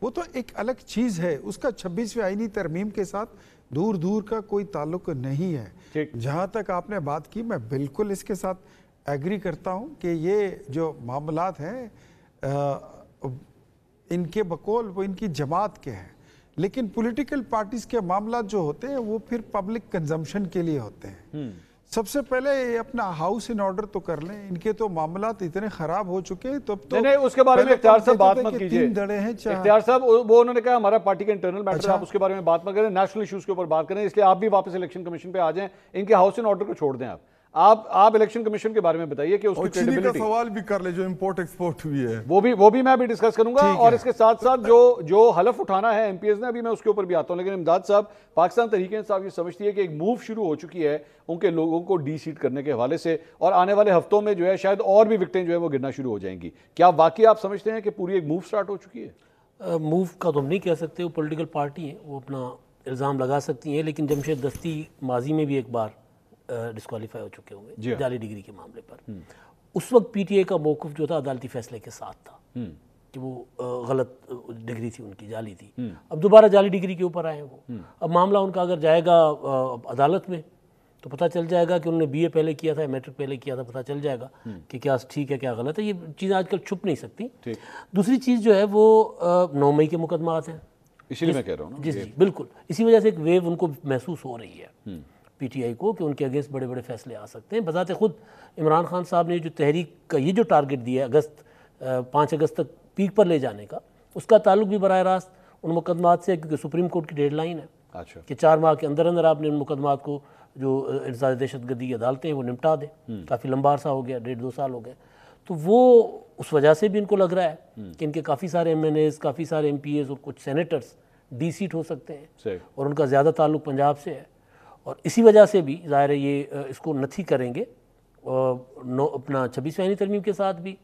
وہ تو ایک الگ چیز ہے، اس کا 26ویں آئینی ترمیم کے ساتھ دور دور کا کوئی تعلق نہیں ہے۔ جہاں تک آپ نے بات کی، میں بالکل اس کے ساتھ ایگری کرتا ہوں کہ یہ جو معاملات ہیں ان کے بقول وہ ان کی جماعت کے ہیں، لیکن پولیٹیکل پارٹیز کے معاملات جو ہوتے ہیں وہ پھر پبلک کنزمپشن کے لیے ہوتے ہیں۔ سب سے پہلے اپنا ہاؤس ان آرڈر تو کر لیں، ان کے تو معاملات اتنے خراب ہو چکے ہیں۔ تو نہیں اس کے بارے میں اختیار صاحب بات مت کیجئے، اختیار صاحب وہ انہوں نے کہا ہمارا پارٹی کا انٹرنل میٹر ہے، آپ اس کے بارے میں بات مت کریں، نیشنل ایشوز کے اوپر بات کریں، اس لیے آپ بھی واپس الیکشن کمیشن پہ آ جائیں، ان کے ہاؤس ان آرڈر کو چھوڑ دیں۔ آپ الیکشن کمیشن کے بارے میں بتائیے کہ اس کی چینی کا سوال بھی کر لے جو امپورٹ ایکسپورٹ ہوئی ہے، وہ بھی میں بھی ڈسکس کروں گا، اور اس کے ساتھ ساتھ جو حلف اٹھانا ہے ایم پی ایز نے، ابھی میں اس کے اوپر بھی آتا ہوں۔ لیکن امداد صاحب، پاکستان تحریک انصاف یہ سمجھتی ہے کہ ایک موو شروع ہو چکی ہے ان کے لوگوں کو ڈی سیٹ کرنے کے حوالے سے، اور آنے والے ہفتوں میں جو ہے شاید اور بھی وکٹیں جو ہے وہ گرنا شروع ہو جائیں گی۔ کیا واقعی آپ سمجھتے ہیں کہ پوری ایک موو سٹارٹ ہو چکی ہے؟ موو کا تو ہم نہیں کہہ سکتے، وہ پولیٹیکل پارٹی ہیں، وہ اپنا الزام لگا سکتی ہیں، لیکن جمشید دستی ماضی میں بھی ایک بار ڈسکوالیفائی ہو چکے ہوں گے جعلی ڈگری کے معاملے پر۔ اس وقت پی ٹی اے کا موقف جو تھا عدالتی فیصلے کے ساتھ تھا کہ وہ غلط ڈگری تھی ان کی، جعلی تھی۔ اب دوبارہ جعلی ڈگری کے اوپر آئے ہیں وہ، اب معاملہ ان کا اگر جائے گا عدالت میں تو پتہ چل جائے گا کہ انہوں نے بی اے پہلے کیا تھا، میٹرک پہلے کیا تھا، پتہ چل جائے گا کہ کیا ٹھیک ہے کیا غلط ہے۔ یہ چیزیں آج کل چھپ نہیں سکتی۔ دوسری چیز جو ہے وہ 9 مئی کے مقدمات ہیں، اسی لیے میں کہہ رہا ہوں۔ جی بالکل، اسی وجہ سے ایک ویو ان کو محسوس ہو رہی ہے پی ٹی آئی کو کہ ان کے اگینسٹ بڑے بڑے فیصلے آ سکتے ہیں۔ بذات خود عمران خان صاحب نے جو تحریک کا یہ جو ٹارگٹ دیا ہے 5 اگست تک پیک پر لے جانے کا، اس کا تعلق بھی براہ راست ان مقدمات سے ہے، کیونکہ سپریم کورٹ کی ڈیڈ لائن ہے کہ 4 ماہ کے اندر اندر آپ نے ان مقدمات کو جو انسداد دہشت گردی کی عدالتیں ہیں وہ نمٹا دیں۔ کافی لمبا عرصہ ہو گیا، 1.5-2 سال ہو گئے، تو وہ اس وجہ سے بھی ان کو لگ رہا ہے کہ ان کے کافی سارے ایم این ایز، کافی سارے ایم پی ایز اور کچھ سینیٹرز ڈی سیٹ ہو سکتے ہیں، اور ان کا زیادہ تعلق پنجاب سے ہے، اور اسی وجہ سے بھی ظاہر ہے یہ اس کو نتھی کریں گے اپنا 26ویں آئینی ترمیم کے ساتھ بھی،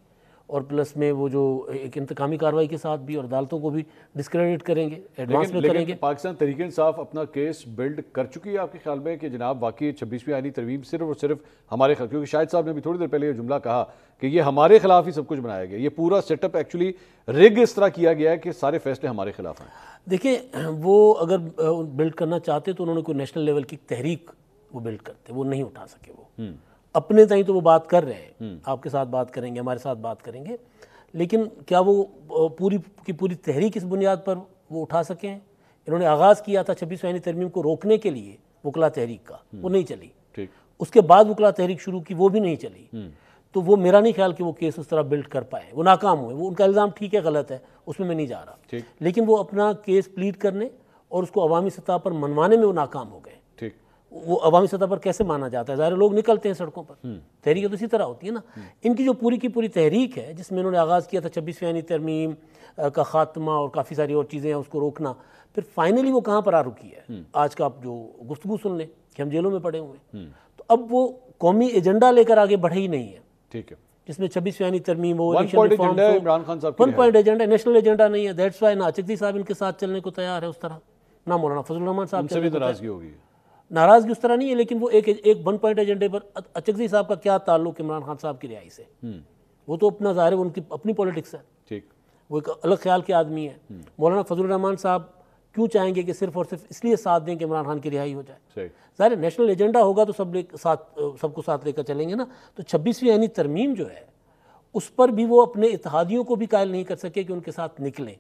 اور پلس میں وہ جو ایک انتقامی کارروائی کے ساتھ بھی، اور عدالتوں کو بھی ڈسکریڈٹ کریں گے، ایڈوانس میں کریں گے۔ پاکستان تحریک انصاف اپنا کیس بلڈ کر چکی ہے آپ کے خیال میں کہ جناب واقعی 26ویں آئینی ترمیم صرف اور صرف ہمارے خلاف، کیونکہ شاہد صاحب نے بھی تھوڑی دیر پہلے یہ جملہ کہا کہ یہ ہمارے خلاف ہی سب کچھ بنایا گیا، یہ پورا سیٹ اپ ایکچولی رگ اس طرح کیا گیا ہے کہ سارے فیصلے ہمارے خلاف ہیں؟ دیکھیں، وہ اگر بلڈ کرنا چاہتے تو انہوں نے کوئی نیشنل لیول کی تحریک وہ بلڈ کرتے، وہ نہیں اٹھا سکے۔ وہ اپنے تئیں تو وہ بات کر رہے ہیں، آپ کے ساتھ بات کریں گے، ہمارے ساتھ بات کریں گے، لیکن کیا وہ پوری کی پوری تحریک اس بنیاد پر وہ اٹھا سکیں؟ انہوں نے آغاز کیا تھا 26ویں آئینی ترمیم کو روکنے کے لیے وکلا تحریک کا، وہ نہیں چلی۔ اس کے بعد وکلا تحریک شروع کی، وہ بھی نہیں چلی۔ تو وہ میرا نہیں خیال کہ وہ کیس اس طرح بلڈ کر پائے، وہ ناکام ہوئے۔ وہ ان کا الزام ٹھیک ہے غلط ہے، اس میں نہیں جا رہا، لیکن وہ اپنا کیس پلیڈ کرنے اور اس کو عوامی سطح پر منوانے میں وہ ناکام ہو گئے۔ وہ عوامی سطح پر کیسے مانا جاتا ہے؟ ظاہر لوگ نکلتے ہیں سڑکوں پر، تحریک تو اسی طرح ہوتی ہے نا۔ ان کی جو پوری کی پوری تحریک ہے جس میں انہوں نے آغاز کیا تھا 26ویں آئینی ترمیم کا خاتمہ اور کافی ساری اور چیزیں ہیں اس کو روکنا، پھر فائنلی وہ کہاں پر آ رکی ہے؟ آج کا آپ جو گفتگو سن لیں کہ ہم جیلوں میں پڑے ہوئے ہیں، تو اب وہ قومی ایجنڈا لے کر آگے بڑھے ہی نہیں ہے، جس میں 26ویں آئینی ترمیم ہو، one point agenda, national agenda نہیں ہے۔ دیٹس وائی نہ اچکزئی صاحب ان کے ساتھ چلنے کو تیار ہے اس طرح، نہ مولانا فضل الرحمان صاحب چلنے کو ناراضگی ہوگی۔ ناراضگی اس طرح نہیں ہے، لیکن وہ ایک 1 پوائنٹ ایجنڈے پر اچکزئی صاحب کا کیا تعلق عمران خان صاحب کی رہائی سے؟ وہ تو اپنا ظاہر ہے، ان کی اپنی پولیٹکس ہے، وہ ایک الگ خیال کے آدمی ہے۔ مولانا فضل الرحمان صاحب کیوں چاہیں گے کہ صرف اور صرف اس لیے ساتھ دیں کہ عمران خان کی رہائی ہو جائے؟ ظاہر ہے نیشنل ایجنڈا ہوگا تو سب کو ساتھ لے کر چلیں گے نا۔ تو 26ویں آئینی ترمیم جو ہے اس پر بھی وہ اپنے اتحادیوں کو بھی قائل نہیں کر سکے کہ ان کے ساتھ نکلیں۔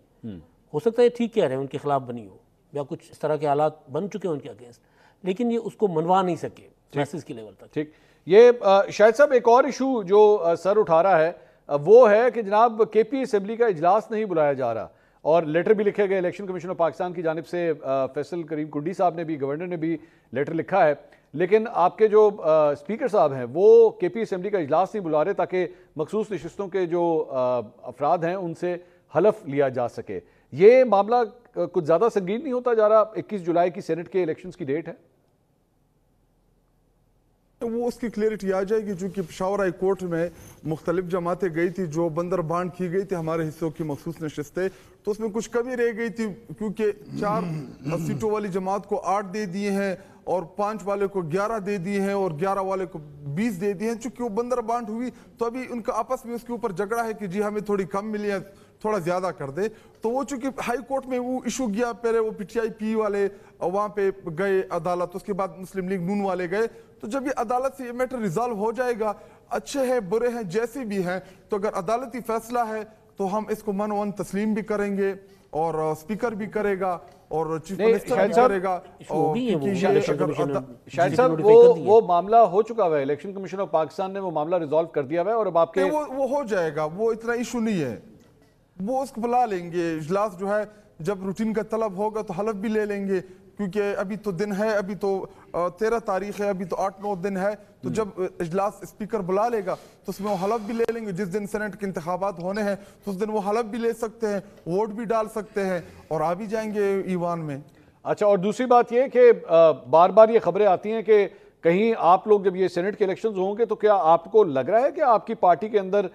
ہو سکتا ہے ٹھیک کہہ رہے ہیں، ان کے خلاف بنی ہو یا کچھ اس طرح کے حالات بن چکے ہیں ان کے اگینسٹ، لیکن یہ اس کو منوا نہیں سکے میسج کی لیول تک۔ ٹھیک، یہ شاہد صاحب ایک اور ایشو جو سر اٹھا رہا ہے وہ ہے کہ جناب کے پی اسمبلی کا اجلاس نہیں بلایا جا رہا، اور لیٹر بھی لکھے گئے الیکشن کمیشن آف پاکستان کی جانب سے، فیصل کریم کنڈی صاحب نے بھی، گورنر نے بھی لیٹر لکھا ہے، لیکن آپ کے جو اسپیکر صاحب ہیں وہ کے پی اسمبلی کا اجلاس نہیں بلا رہے تاکہ مخصوص نشستوں کے جو افراد ہیں ان سے حلف لیا جا سکے۔ یہ معاملہ کچھ زیادہ سنگین نہیں ہوتا جا رہا؟ 21 جولائی کی سینٹ کے الیکشنز کی ڈیٹ ہے، وہ اس کی کلیئرٹی آ جائے گی، چونکہ پشاور ہائی کورٹ میں مختلف جماعتیں گئی تھی جو بندر بانڈ کی گئی تھی ہمارے حصوں کی مخصوص نشستیں، تو اس میں کچھ کمی رہ گئی تھی، کیونکہ 4 سیٹوں والی جماعت کو 8 دے دیے ہیں اور 5 والے کو 11 دے دیے ہیں اور 11 والے کو 20 دے دیے ہیں۔ چونکہ وہ بندر بانڈ ہوئی تو ابھی ان کا آپس میں اس کے اوپر جھگڑا ہے کہ جی ہمیں تھوڑی کم ملی ہے، تھوڑا زیادہ کر دے. تو وہ چونکہ ہائی کورٹ میں وہ ایشو گیا, پہلے وہ PTI والے وہاں پہ گئے عدالت, اس کے بعد مسلم لیگ نون والے گئے. تو جب یہ عدالت سے یہ میٹر ریزالو ہو جائے گا, اچھے ہیں برے ہیں جیسے بھی ہیں, تو اگر عدالتی فیصلہ ہے تو ہم اس کو من ون تسلیم بھی کریں گے, اور اسپیکر بھی کرے گا, اور چیف منسٹر بھی کرے گا. شاہد صاحب وہ معاملہ ہو چکا ہوا ہے, الیکشن کمیشن آف پاکستان نے وہ معاملہ ریزالو کر دیا ہوا ہے, اور اب آپ کے وہ ہو جائے گا, وہ اتنا ایشو نہیں ہے. وہ اس کو بلا لیں گے اجلاس جو ہے, جب روٹین کا طلب ہوگا تو حلف بھی لے لیں گے, کیونکہ ابھی تو دن ہے, ابھی تو 13 تاریخ ہے, ابھی تو 8-9 دن ہے. تو جب اجلاس اسپیکر بلا لے گا تو اس میں وہ حلف بھی لے لیں گے. جس دن سینٹ کے انتخابات ہونے ہیں تو اس دن وہ حلف بھی لے سکتے ہیں, ووٹ بھی ڈال سکتے ہیں, اور آ بھی جائیں گے ایوان میں. اچھا, اور دوسری بات یہ کہ بار بار یہ خبریں آتی ہیں کہ کہیں آپ لوگ جب یہ سینٹ کے الیکشنز ہوں گے تو کیا آپ کو لگ رہا ہے کہ آپ کی پارٹی کے اندر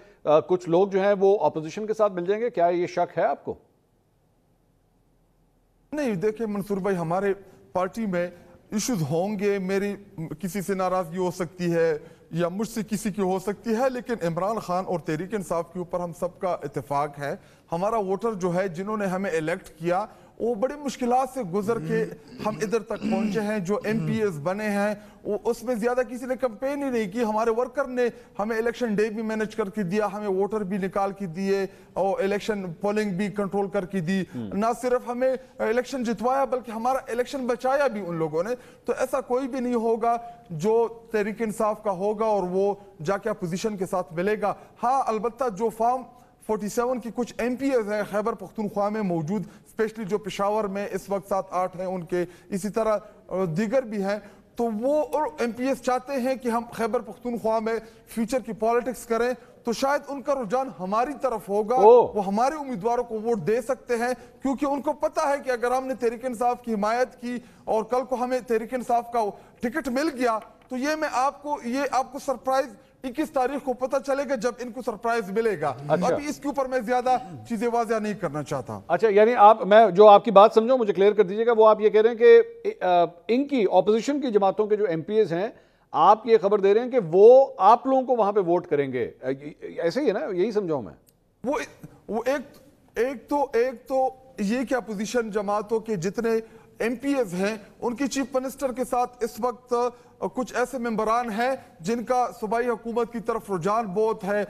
کچھ لوگ جو ہیں وہ اپوزیشن کے ساتھ مل جائیں گے؟ کیا یہ شک ہے آپ کو؟ نہیں, دیکھیں منصور بھائی, ہمارے پارٹی میں ایشوز ہوں گے, میری کسی سے ناراضگی ہو سکتی ہے یا مجھ سے کسی کی ہو سکتی ہے, لیکن عمران خان اور تحریک انصاف کے اوپر ہم سب کا اتفاق ہے. ہمارا ووٹر جو ہے, جنہوں نے ہمیں الیکٹ کیا, وہ بڑی مشکلات سے گزر کے ہم ادھر تک پہنچے ہیں. جو MPs بنے ہیں اس میں زیادہ کسی نے کمپین ہی نہیں کی. ہمارے ورکر نے ہمیں الیکشن ڈے بھی مینج کر کے دیا, ہمیں ووٹر بھی نکال کے دیے, اور الیکشن پولنگ بھی کنٹرول کر کے دی. نہ صرف ہمیں الیکشن جتوایا بلکہ ہمارا الیکشن بچایا بھی ان لوگوں نے. تو ایسا کوئی بھی نہیں ہوگا جو تحریک انصاف کا ہوگا اور وہ جا کے اپوزیشن کے ساتھ ملے گا. ہاں, البتہ جو فارم 47 کی کچھ MPs ہیں خیبر پختونخوا میں موجود, اسپیشلی جو پشاور میں اس وقت 7-8 ہیں ان کے, اسی طرح دیگر بھی ہیں, تو وہ MPs چاہتے ہیں کہ ہم خیبر پختونخوا میں فیوچر کی پالیٹکس کریں. تو شاید ان کا رجحان ہماری طرف ہوگا, وہ ہمارے امیدواروں کو ووٹ دے سکتے ہیں, کیونکہ ان کو پتا ہے کہ اگر ہم نے تحریک انصاف کی حمایت کی اور کل کو ہمیں تحریک انصاف کا ٹکٹ مل گیا, تو یہ آپ کو سرپرائز 21 تاریخ کو پتہ چلے گا جب ان کو سرپرائز ملے گا. ابھی اس کے اوپر میں زیادہ چیزیں واضح نہیں کرنا چاہتا. اچھا, یعنی میں جو آپ کی بات سمجھوں, مجھے کلیئر کر دیجئے گا, وہ آپ یہ کہہ رہے ہیں کہ ان کی اپوزیشن کی جماعتوں کے جو MPs ہیں, آپ یہ خبر دے رہے ہیں کہ وہ آپ لوگوں کو وہاں پہ ووٹ کریں گے, ایسے ہی ہے نا, یہی سمجھاؤں میں. وہ ایک تو یہ کہ اپوزیشن جماعتوں کے جتنے MPs ہیں ان کی چیف منسٹر کے ساتھ اس وقت کچھ ایسے ممبران ہیں جن کا صوبائی حکومت کی طرف رجحان بہت ہے.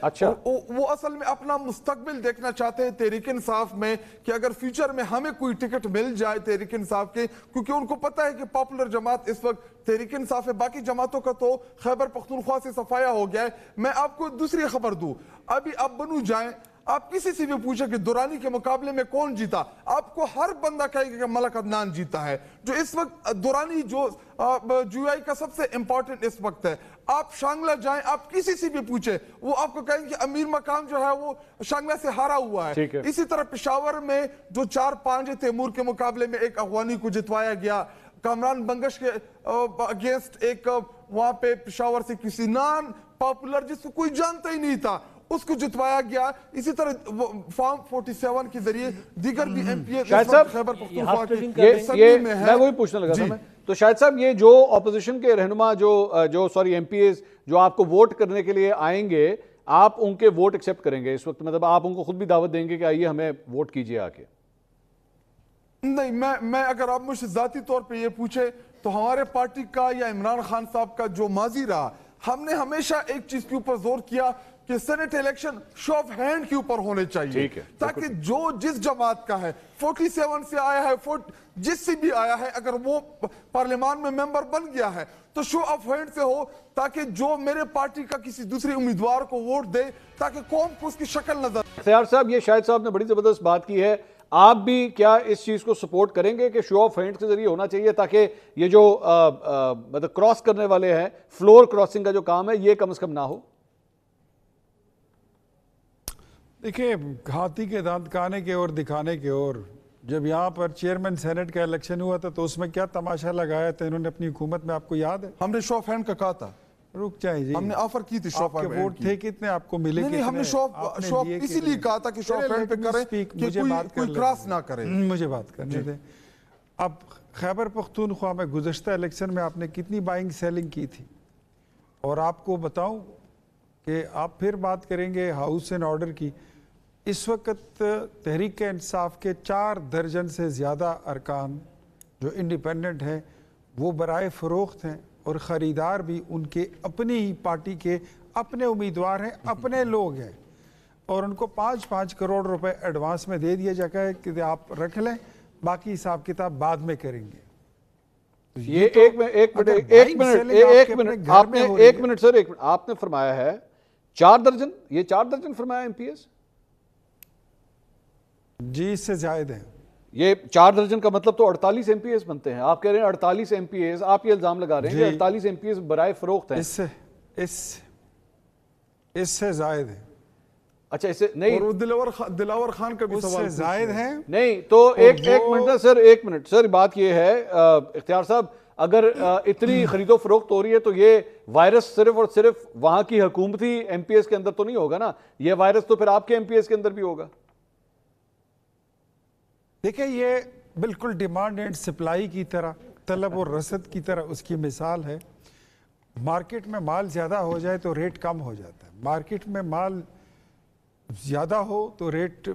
وہ اصل میں اپنا مستقبل دیکھنا چاہتے ہیں تحریک انصاف میں, کہ اگر فیوچر میں ہمیں کوئی ٹکٹ مل جائے تحریک انصاف کے, کیونکہ ان کو پتا ہے کہ پاپولر جماعت اس وقت تحریک انصاف ہے, باقی جماعتوں کا تو خیبر پختونخوا سے صفایا ہو گیا ہے. میں آپ کو دوسری خبر دوں, ابھی آپ بنو جائیں, آپ کسی سے بھی پوچھیں کہ دورانی کے مقابلے میں کون جیتا, آپ کو ہر بندہ کہے گا کہ ملک عدنان جیتا ہے, جو اس وقت دورانی جو GUI کا سب سے امپورٹنٹ اس وقت ہے. آپ شانگلہ جائیں, آپ کسی سے بھی پوچھیں, وہ آپ کو کہیں کہ امیر مقام جو ہے وہ شانگلہ سے ہارا ہوا ہے. اسی طرح پشاور میں جو 4-5 تیمور کے مقابلے میں ایک افغانی کو جتوایا گیا, کامران بنگش کے اگینسٹ ایک وہاں پہ پشاور سے کسی نان پاپولر جس کو کوئی جانتا ہی نہیں تھا اس کو جتوایا گیا. اسی طرح فارم 47 کے ذریعے دیگر بھی MPs خیبر پختونخوا کے میں وہی پوچھنے لگا تھا. تو شاہد صاحب, یہ جو اپوزیشن کے رہنما جو MPs جو آپ کو ووٹ کرنے کے لیے آئیں گے, آپ ان کے ووٹ ایکسیپٹ کریں گے اس وقت؟ مطلب آپ ان کو خود بھی دعوت دیں گے کہ آئیے ہمیں ووٹ کیجئے آ کے؟ نہیں, میں اگر آپ مجھ سے ذاتی طور پہ یہ پوچھے تو ہمارے پارٹی کا یا عمران خان صاحب کا جو ماضی رہا, ہم نے ہمیشہ ایک چیز کے اوپر زور کیا کہ Saint election show of hand کے اوپر ہونے چاہیے, تاکہ جو جس جماعت کا ہے 47 سے آیا ہے, جس سے بھی آیا ہے, اگر وہ پارلیمان میں ممبر بن گیا ہے تو شو آف ہینڈ سے ہو, تاکہ جو میرے پارٹی کا کسی دوسرے امیدوار کو ووٹ دے تاکہ قوم کو اس کی شکل نظر. سیار صاحب, یہ شاہد صاحب نے بڑی زبردست بات کی ہے, آپ بھی کیا اس چیز کو سپورٹ کریں گے کہ شو آف ہینڈ کے ذریعے ہونا چاہیے, تاکہ یہ جو مطلب کراس کرنے والے ہیں, فلور کراسنگ کا جو کام ہے, یہ کم از کم نہ ہو؟ دیکھیں, ہاتھی کے دانت کانے کے اور دکھانے کے اور, جب یہاں پر چیئرمین سینٹ کا الیکشن ہوا تھا تو اس میں کیا تماشا لگایا تھا انہوں نے اپنی حکومت میں, آپ کو یاد ہے؟ ہم نے شو آف ہینڈ کا کہا تھا. رک جائیں جی, ہم نے آفر کی تھی شو آف ہینڈ. آپ کے ووٹ تھے کتنے, آپ کو ملے کتنے؟ نہیں, ہم نے شو آف اسی لیے کہا تھا کہ شو آف ہینڈ پہ کریں کہ کوئی کراس نہ کرے. مجھے بات کرنے دیں. اب خیبر پختونخوا میں گزشتہ الیکشن میں آپ نے کتنی بائنگ سیلنگ کی تھی؟ اور آپ کو بتاؤں کہ آپ پھر بات کریں گے ہاؤس اینڈ آرڈر کی, اس وقت تحریک انصاف کے 4 درجن سے زیادہ ارکان جو انڈیپینڈنٹ ہیں وہ برائے فروخت ہیں، اور خریدار بھی ان کے اپنی ہی پارٹی کے اپنے امیدوار ہیں، اپنے لوگ ہیں، اور ان کو 5-5 کروڑ روپے ایڈوانس میں دے دیا جاتا ہے کہ آپ رکھ لیں، باقی حساب کتاب بعد میں کریں گے۔ یہ ایک منٹ سر، آپ نے فرمایا ہے 4 درجن، یہ 4 درجن فرمایا ایم پی ایس؟ جی اس سے زائد ہیں۔ یہ 4 درجن کا مطلب تو 48 ایم پی ایس بنتے ہیں۔ آپ کہہ رہے ہیں 48 ایم پی ایس، آپ یہ الزام لگا رہے ہیں کہ 48 ایم پی ایس برائے فروخت ہیں۔ اس سے زائد ہیں۔ اچھا اس سے نہیں، اور دلاور خان کا بھی اس سوال سے زائد ہیں۔ نہیں تو ایک منٹ سر، ایک منٹ سر، بات یہ ہے اختیار صاحب، اگر اتنی خرید و فروخت ہو رہی ہے تو یہ وائرس صرف اور صرف وہاں کی حکومتی ایم پی ایس کے اندر تو نہیں ہوگا نا، یہ وائرس تو پھر آپ کے ایم پی ایس کے اندر بھی ہوگا۔ دیکھیں یہ بالکل ڈیمانڈ اینڈ سپلائی کی طرح، طلب اور رسد کی طرح اس کی مثال ہے۔ مارکیٹ میں مال زیادہ ہو جائے تو ریٹ کم ہو جاتا ہے، مارکیٹ میں مال زیادہ ہو تو ریٹ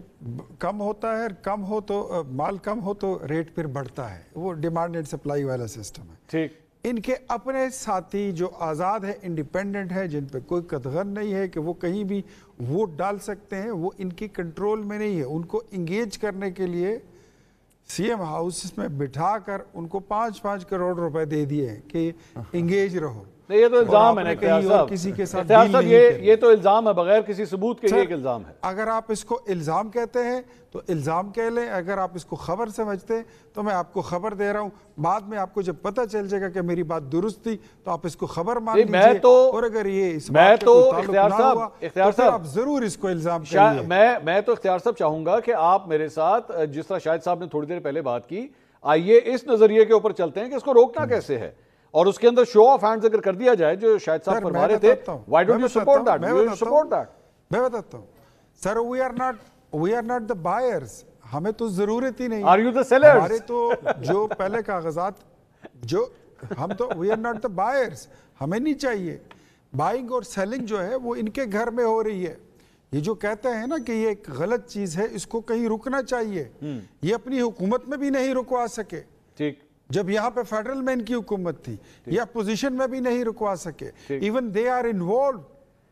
کم ہوتا ہے، کم ہو تو مال کم ہو تو ریٹ پھر بڑھتا ہے۔ وہ ڈیمانڈ اینڈ سپلائی والا سسٹم ہے۔ ٹھیک، ان کے اپنے ساتھی جو آزاد ہے، انڈیپینڈنٹ ہے، جن پہ کوئی قدغن نہیں ہے کہ وہ کہیں بھی ووٹ ڈال سکتے ہیں، وہ ان کی کنٹرول میں نہیں ہے۔ ان کو انگیج کرنے کے لیے سی ایم ہاؤس میں بٹھا کر ان کو 5-5 کروڑ روپے دے دیے ہیں کہ انگیج رہو۔ نہیں یہ تو الزام ہے نا اختیار صاحب، کسی کے ساتھ اختیار صاحب یہ تو الزام ہے، بغیر کسی ثبوت کے یہ ایک الزام ہے۔ اگر آپ اس کو الزام کہتے ہیں تو الزام کہہ لیں، اگر آپ اس کو خبر سمجھتے ہیں تو میں آپ کو خبر دے رہا ہوں، بعد میں آپ کو جب پتہ چل جائے گا کہ میری بات درست تھی تو آپ اس کو خبر مان لیجئے، اور اگر یہ اس بات کا کوئی تعلق نہ ہوا تو پھر آپ ضرور اس کو الزام کریے۔ میں تو اختیار صاحب چاہوں گا کہ آپ میرے ساتھ، جس طرح شاہد صاحب نے تھوڑی دیر پہلے بات کی، آئیے اس نظریے کے اوپر چلتے ہیں کہ اس کو روکنا کیسے ہے، اور اس کے اندر شو آف ہینڈز اگر کر دیا جائے جو شاہد صاحب فرما رہے تھے، why don't you support that? میں بتاتا ہوں سر، we are not the buyers، ہمیں تو ضرورت ہی نہیں۔ Are you the sellers? ہمارے تو جو پہلے کاغذات جو ہم تو we are not the buyers، ہمیں نہیں چاہیے۔ بائنگ اور سیلنگ جو ہے وہ ان کے گھر میں ہو رہی ہے۔ یہ جو کہتے ہیں نا کہ یہ ایک غلط چیز ہے، اس کو کہیں رکنا چاہیے، یہ اپنی حکومت میں بھی نہیں رکوا سکے۔ ٹھیک، جب یہاں پہ فیڈرل میں ان کی حکومت تھی، یا اپوزیشن میں بھی نہیں رکوا سکے، ایون دے آر انوالوڈ،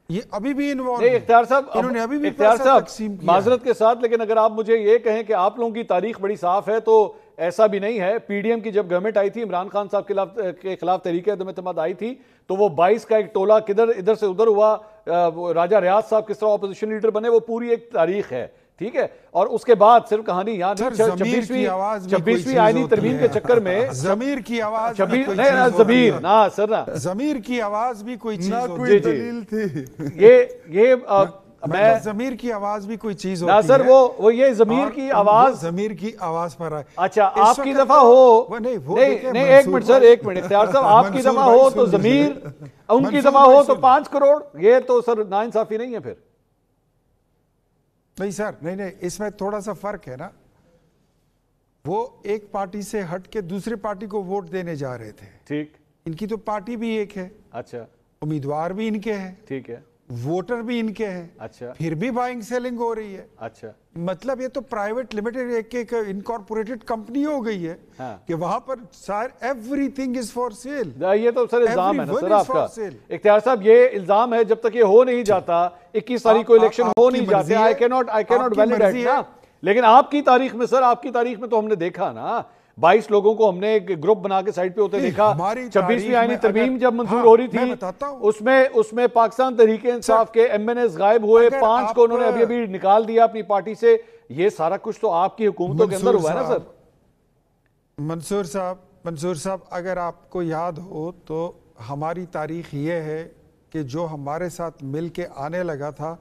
یہ ابھی بھی انوالوڈ نہیں اختیار صاحب، انہوں نے ابھی بھی اختیار پیسہ صاحب تقسیم کیا۔ معذرت کے ساتھ، لیکن اگر آپ مجھے یہ کہیں کہ آپ لوگوں کی تاریخ بڑی صاف ہے تو ایسا بھی نہیں ہے۔ پی ڈی ایم کی جب گورنمنٹ آئی تھی، عمران خان صاحب کے خلاف تحریک عدم اعتماد آئی تھی، تو وہ 22 کا ایک ٹولہ ادھر سے ادھر ہوا، راجہ ریاض صاحب کس طرح اپوزیشن لیڈر بنے، وہ پوری ایک تاریخ ہے، ٹھیک ہے۔ اور اس کے بعد صرف کہانی یہاں 26ویں آئینی ترمیم کے چکر میں ضمیر کی آواز، ضمیر کی آواز بھی کوئی چیز ہوتی ہے، دلیل تھی۔ یہ میں ضمیر کی آواز بھی کوئی چیز ہوتی ہے۔ نا سر، وہ یہ ضمیر کی آواز، ضمیر کی آواز پر آئے۔ اچھا آپ کی دفعہ ہو، نہیں ایک منٹ سر، ایک منٹ اختیار صاحب، آپ کی دفعہ ہو تو ضمیر، ان کی دفعہ ہو تو 5 کروڑ، یہ تو سر ناانصافی نہیں ہے پھر؟ نہیں سر، نہیں، اس میں تھوڑا سا فرق ہے نا۔ وہ ایک پارٹی سے ہٹ کے دوسری پارٹی کو ووٹ دینے جا رہے تھے، ٹھیک، ان کی تو پارٹی بھی ایک ہے، اچھا امیدوار بھی ان کے ہیں، ٹھیک ہے، ووٹر بھی ان کے ہیں، اچھا پھر بھی بائنگ سیلنگ ہو رہی ہے۔ اچھا، مطلب یہ تو پرائیویٹ لمیٹڈ ایک انکارپوریٹڈ کمپنی ہو گئی ہے کہ وہاں پر everything is for sale. یہ تو سر الزام ہے نا سر آپ کا اختیار صاحب، یہ الزام ہے جب تک یہ ہو نہیں جاتا، 21 تاریخ کو الیکشن ہو نہیں جاتے، I cannot validate نا۔ لیکن آپ کی تاریخ میں سر، آپ کی تاریخ میں تو ہم نے دیکھا نا، 22 لوگوں کو ہم نے ایک گروپ بنا کے سائٹ پہ ہوتے دیکھا۔ 26ویں آئینی ترمیم جب منظور ہو رہی تھی، اس میں پاکستان تحریک انصاف کے ایم این ایز غائب ہوئے، 5 کو انہوں نے ابھی نکال دیا اپنی پارٹی سے۔ یہ سارا کچھ تو آپ کی حکومتوں کے اندر ہوا ہے نا سر۔ منصور صاحب، اگر آپ کو یاد ہو تو ہماری تاریخ یہ ہے کہ جو ہمارے ساتھ مل کے آنے لگا تھا،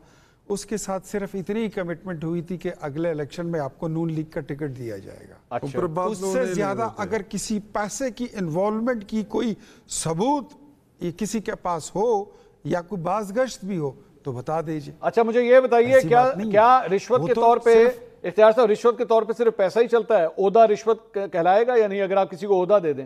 اس کے ساتھ صرف اتنی کمٹمنٹ ہوئی تھی کہ اگلے الیکشن میں آپ کو نون لیگ کا ٹکٹ دیا جائے گا۔ اس سے زیادہ اگر کسی پیسے کی انوالومنٹ کی کوئی ثبوت یہ کسی کے پاس ہو یا کوئی بازگشت بھی ہو تو بتا دیجئے۔ اچھا مجھے یہ بتائیے، کیا رشوت کے طور پہ، اختیار صاحب رشوت کے طور پہ صرف پیسہ ہی چلتا ہے؟ عہدہ رشوت کہلائے گا یا نہیں، اگر آپ کسی کو عہدہ دے دیں؟